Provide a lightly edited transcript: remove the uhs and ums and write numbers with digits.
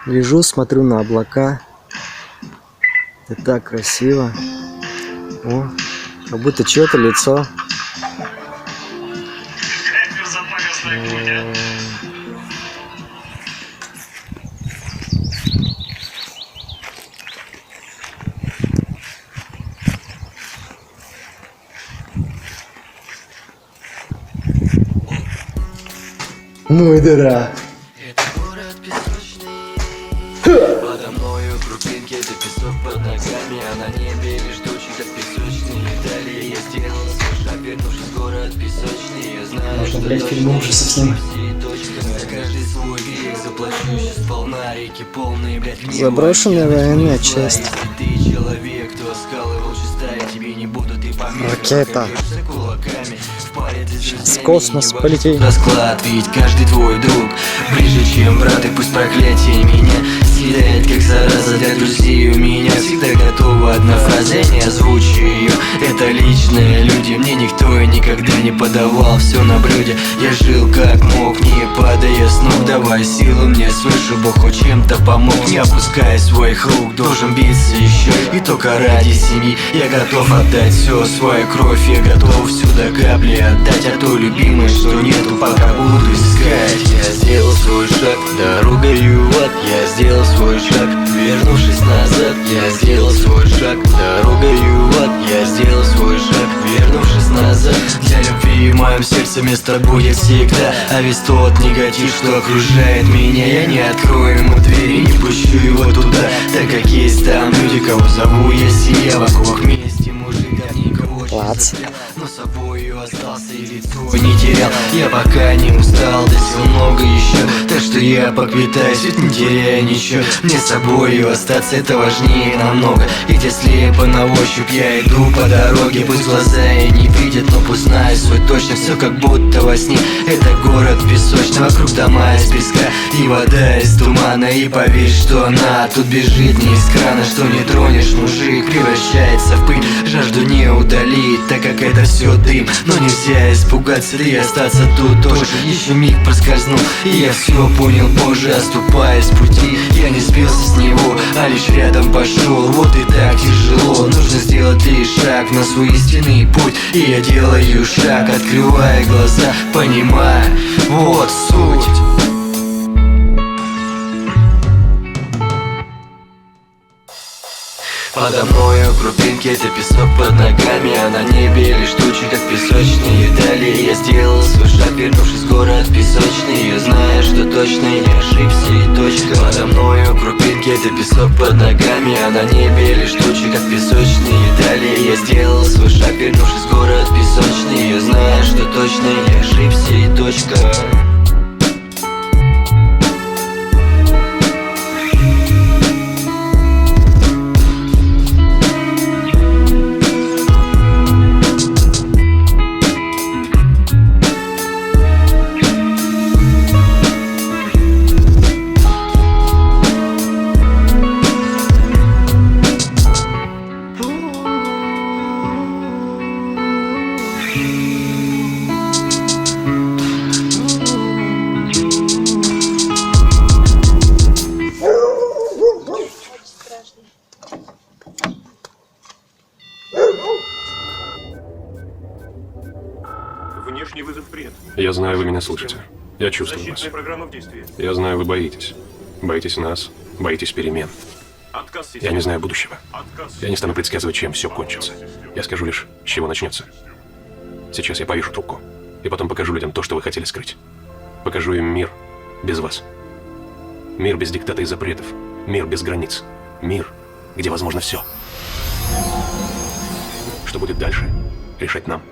Лежу, смотрю на облака. Это так красиво. О, как будто чье-то лицо. Ну и дыра. Подо мною крупинки, это песок под ногами, а на небе лишь тучи, как песочные. Далее я сделал свой шаг, вернувшись в город песочный. Я знаю, Можно, что блядь, фильм ужасов снимать. за каждый свой век заплачу сейчас сполна. Реки полные, блядь, гнева. Заброшенная военная часть. Если ты человек, то скалы лучше ставить тебе не будут. И по миру Ракета. пройдешься кулаками. В паре для Сейчас в космос полетим. Расклад, ведь каждый твой друг ближе, чем брат, и пусть проклятие меня съедает, как зараза для друзей. У меня всегда готова одна фраза, я не озвучу ее. Это личные люди, мне никто и никогда не подавал все на блюде. Я жил как мог, не падая с ног, давай силу мне свыше, Бог хоть чем-то помог. Не опуская своих рук, должен биться еще, и только ради семьи я готов отдать все, свою кровь, я готов сюда капли отдать, а то любимой, что нету, пока буду искать. Я сделал свой шаг, дорогою в ад, я сделал свой шаг, вернувшись назад. Я сделал свой шаг, дорогою в ад, я сделал свой шаг, вернувшись назад. Для любви в моем сердце место будет всегда, а весь тот негатив, что окружает меня, я не открою ему двери, не пущу его туда, так как есть там люди, кого зову я сия. Вокруг вместе мужика никого Класс. но собою остался и лицо не терял. Я пока не устал, до сил много еще, так что я поквитаюсь, ведь не теряя ничего. Мне с собою остаться, это важнее намного. И где слепо на ощупь я иду по дороге, пусть глаза и не видят, но пусть знаю свой точно. Все как будто во сне, это город песочный, вокруг дома из песка и вода из тумана. И поверь, что она тут бежит не из крана, что не тронешь, мужик превращается в пыль. Жажду не удалить, так как это все дым, но нельзя испугаться, да и остаться тут тоже. Еще миг проскользнул, и я все понял, Боже, оступая с пути. Я не сбился с него, а лишь рядом пошел. Вот и так тяжело, нужно сделать лишь шаг на свой истинный путь. И я делаю шаг, открывая глаза, понимая, вот суть. Подо мною крупинки, это песок под ногами, а на небе лишь тучи, как песочные. Далее я сделал свой шаг, вернувшись в город песочный. Я знаю, что точно не ошибся и точка. Подо мною крупинки, это песок под ногами, а на небе лишь тучи, как песочные. Далее я сделал свой шаг, вернувшись в город песочный. Я знаю, что точно не ошибся и точка. Внешний вызов принят. Я знаю, вы меня слышите. Я чувствую вас. Защитная программа в действии. Я знаю, вы боитесь. Боитесь нас, боитесь перемен. Отказ системы. Я не знаю будущего. Отказ. Я не стану предсказывать, чем все кончится. Я скажу лишь, с чего начнется. Сейчас я повешу трубку. И потом покажу людям то, что вы хотели скрыть. Покажу им мир без вас. Мир без диктата и запретов. Мир без границ. Мир, где возможно все. Что будет дальше, решать нам.